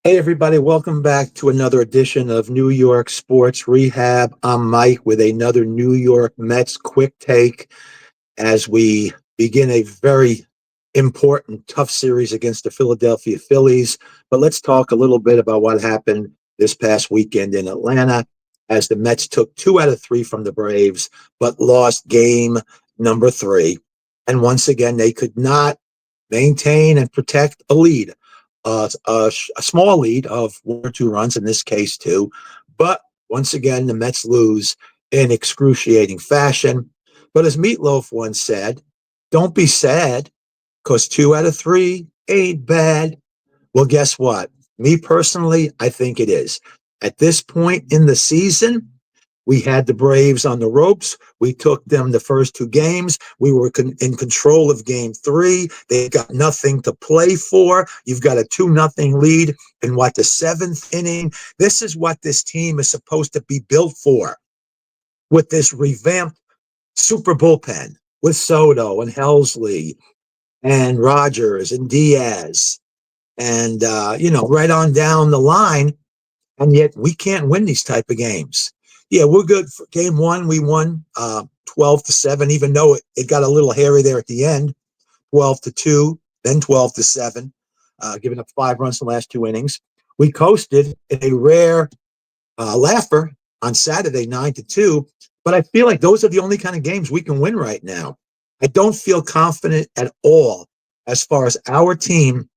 Hey, everybody, welcome back to another edition of New York Sports Rehab. I'm Mike with another New York Mets quick take as we begin a very important, tough series against the Philadelphia Phillies. But let's talk a little bit about what happened this past weekend in Atlanta as the Mets took 2 out of 3 from the Braves, but lost game number 3. And once again, they could not maintain and protect a lead, a small lead of 1 or 2 runs, in this case, 2. But once again, the Mets lose in excruciating fashion. But as Meatloaf once said, don't be sad because 2 out of 3 ain't bad. Well, guess what? Me personally, I think it is. At this point in the season, we had the Braves on the ropes. We took them the first 2 games. We were in control of game 3. They got nothing to play for. You've got a 2-0 lead in the 7th inning. This is what this team is supposed to be built for, with this revamped super bullpen with Soto and Helsley and Rogers and Diaz and, right on down the line. And yet we can't win these type of games. Yeah, we're good. For game 1, we won 12-7, even though it got a little hairy there at the end, 12-2, then 12-7, giving up 5 runs in the last 2 innings. We coasted in a rare laugher on Saturday, 9-2. But I feel like those are the only kind of games we can win right now. I don't feel confident at all as far as our team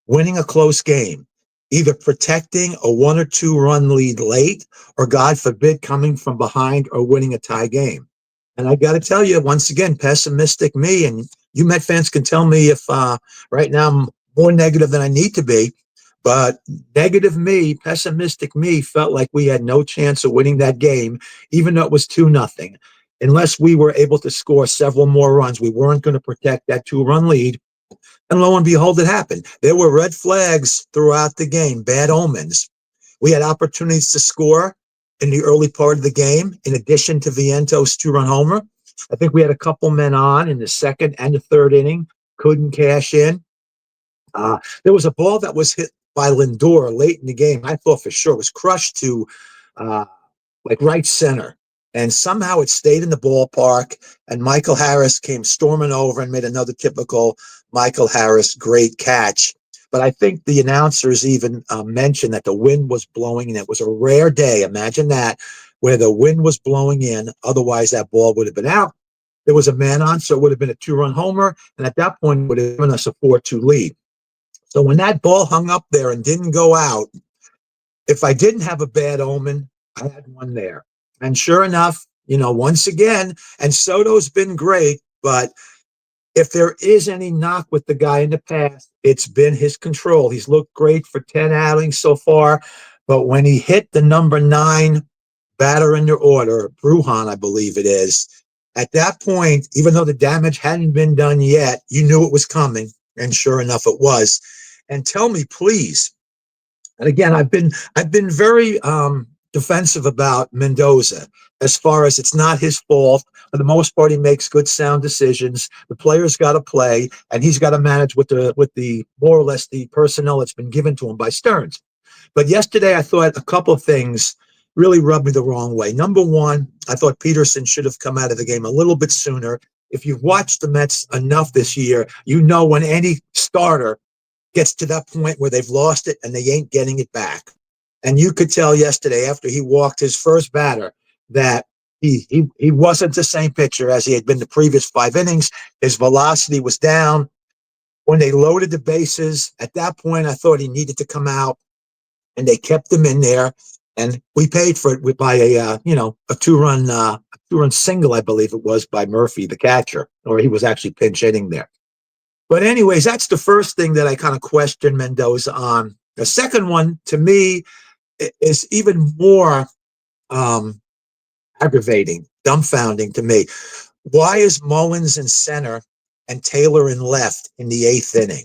winning a close game, either protecting a 1 or 2 run lead late, or God forbid, coming from behind or winning a tie game. And I got to tell you, once again, pessimistic me, and you Met fans can tell me if right now I'm more negative than I need to be, but negative me, pessimistic me felt like we had no chance of winning that game, even though it was 2-0. Unless we were able to score several more runs, we weren't going to protect that 2-run lead. And lo and behold, it happened. There were red flags throughout the game, bad omens. We had opportunities to score in the early part of the game, in addition to Vientos' 2-run homer. I think we had a couple men on in the second and the third inning, couldn't cash in. There was a ball that was hit by Lindor late in the game. I thought for sure it was crushed to uh, right center. And somehow it stayed in the ballpark, and Michael Harris came storming over and made another typical Michael Harris great catch. But I think the announcers even mentioned that the wind was blowing, and it was a rare day. Imagine that, where the wind was blowing in. Otherwise, that ball would have been out. There was a man on, so it would have been a 2-run homer. And at that point, it would have given us a 4-2 lead. So when that ball hung up there and didn't go out, if I didn't have a bad omen, I had one there. And sure enough, once again, and Soto's been great, but if there is any knock with the guy in the past, it's been his control. He's looked great for 10 outings so far, but when he hit the number 9 batter in the order, Brujan, I believe it is, at that point, even though the damage hadn't been done yet, you knew it was coming, and sure enough, it was. And tell me, please, and again, I've been very defensive about Mendoza, as far as it's not his fault. For the most part, he makes good, sound decisions. The player's got to play, and he's got to manage with the more or less the personnel that's been given to him by Stearns. But yesterday, I thought a couple of things really rubbed me the wrong way. Number one, I thought Peterson should have come out of the game a little bit sooner. If you've watched the Mets enough this year, you know when any starter gets to that point where they've lost it and they ain't getting it back. And you could tell yesterday, after he walked his first batter, that he wasn't the same pitcher as he had been the previous 5 innings. His velocity was down. When they loaded the bases, at that point, I thought he needed to come out, and they kept him in there. And we paid for it by a 2-run single, I believe it was, by Murphy, the catcher, or he was actually pinch hitting there. But anyways, that's the first thing that I kind of question Mendoza on. The second one, to me, is even more aggravating, dumbfounding to me. Why is Mullins in center and Taylor in left in the 8th inning?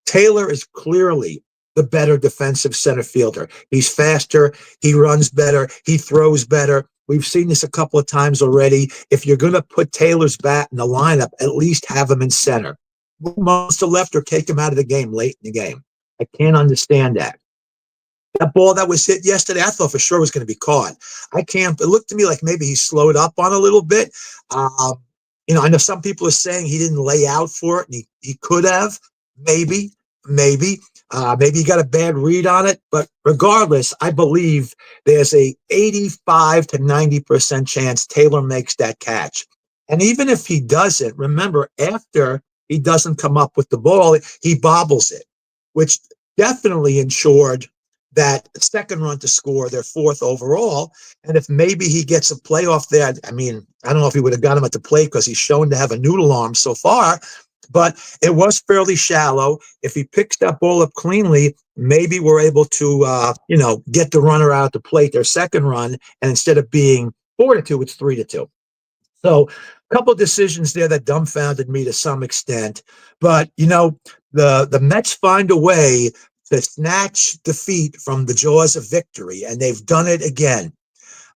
Taylor is clearly the better defensive center fielder. He's faster. He runs better. He throws better. We've seen this a couple of times already. If you're going to put Taylor's bat in the lineup, at least have him in center. Move Mullins to left or take him out of the game late in the game. I can't understand that. That ball that was hit yesterday, I thought for sure was going to be caught. I can't. It looked to me like maybe he slowed up on a little bit. Um, I know some people are saying he didn't lay out for it, and he could have. Maybe, maybe, maybe he got a bad read on it. But regardless, I believe there's a 85 to 90% chance Taylor makes that catch. And even if he doesn't, remember, after he doesn't come up with the ball, he bobbles it, which definitely ensured that second run to score their fourth overall. And if maybe he gets a playoff there, I mean, I don't know if he would have got him at the plate because he's shown to have a noodle arm so far, but it was fairly shallow. If he picks that ball up cleanly, maybe we're able to, get the runner out at the plate, their second run, and instead of being 4-2, it's 3-2. So a couple of decisions there that dumbfounded me to some extent. But, the Mets find a way to snatch defeat from the jaws of victory, and they've done it again.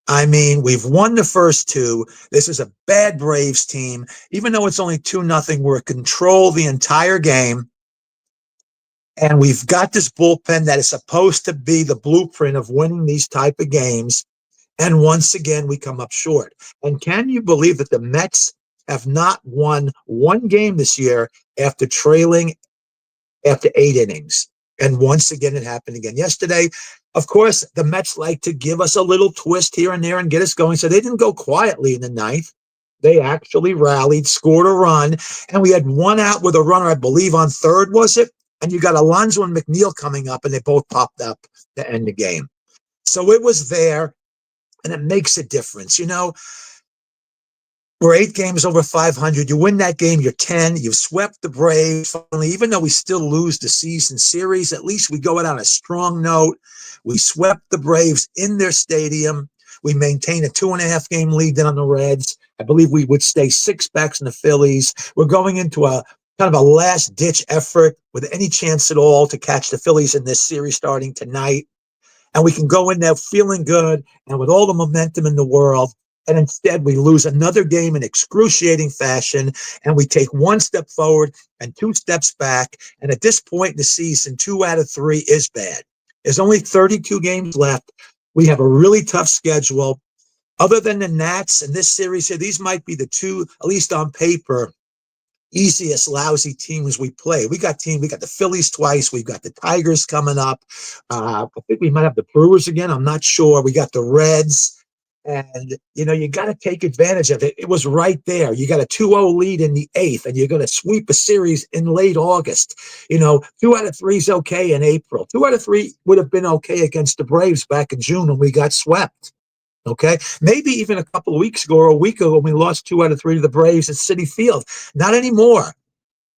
I mean, we've won the first two. This is a bad Braves team. Even though it's only 2-0, we're in control the entire game. And we've got this bullpen that is supposed to be the blueprint of winning these type of games. And once again, we come up short. And can you believe that the Mets have not won one game this year after trailing after 8 innings? And once again, it happened again yesterday. Of course, the Mets like to give us a little twist here and there and get us going. So they didn't go quietly in the ninth. They actually rallied, scored a run, and we had one out with a runner, I believe, on third, was it? And you got Alonso and McNeil coming up, and they both popped up to end the game. So it was there, and it makes a difference. We're 8 games over 500. You win that game, you're 10. You've swept the Braves. Finally, even though we still lose the season series, at least we go out on a strong note. We swept the Braves in their stadium. We maintain a 2.5 game lead on the Reds. I believe we would stay 6 backs in the Phillies. We're going into a kind of a last-ditch effort with any chance at all to catch the Phillies in this series starting tonight. And we can go in there feeling good and with all the momentum in the world. And instead, we lose another game in excruciating fashion, and we take 1 step forward and 2 steps back. And at this point in the season, 2 out of 3 is bad. There's only 32 games left. We have a really tough schedule. Other than the Nats and this series here, these might be the 2, at least on paper, easiest lousy teams we play. We got the Phillies twice. We've got the Tigers coming up. I think we might have the Brewers again. I'm not sure. We got the Reds. And, you got to take advantage of it. It was right there. You got a 2-0 lead in the 8th, and you're going to sweep a series in late August. 2 out of 3 is okay in April. 2 out of 3 would have been okay against the Braves back in June when we got swept. Okay, maybe even a couple of weeks ago or a week ago when we lost 2 out of 3 to the Braves at Citi Field. Not anymore.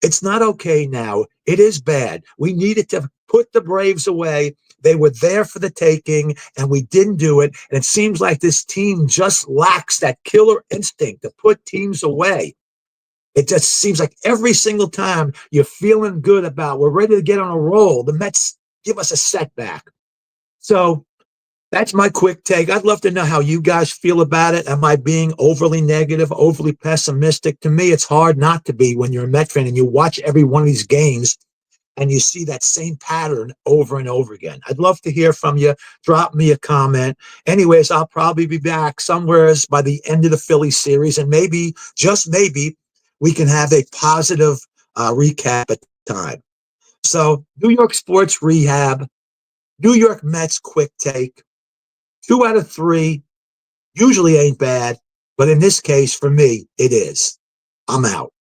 It's not okay now. It is bad. We needed to put the Braves away. They were there for the taking, and we didn't do it. And it seems like this team just lacks that killer instinct to put teams away. It just seems like every single time you're feeling good about, we're ready to get on a roll, the Mets give us a setback. So that's my quick take. I'd love to know how you guys feel about it. Am I being overly negative, overly pessimistic? To me, it's hard not to be when you're a Met fan and you watch every one of these games and you see that same pattern over and over again. I'd love to hear from you. Drop me a comment. Anyways, I'll probably be back somewhere by the end of the Philly series, and maybe, just maybe, we can have a positive recap at the time. So, New York sports rehab, New York Mets quick take. 2 out of 3 usually ain't bad, but in this case, for me, it is. I'm out.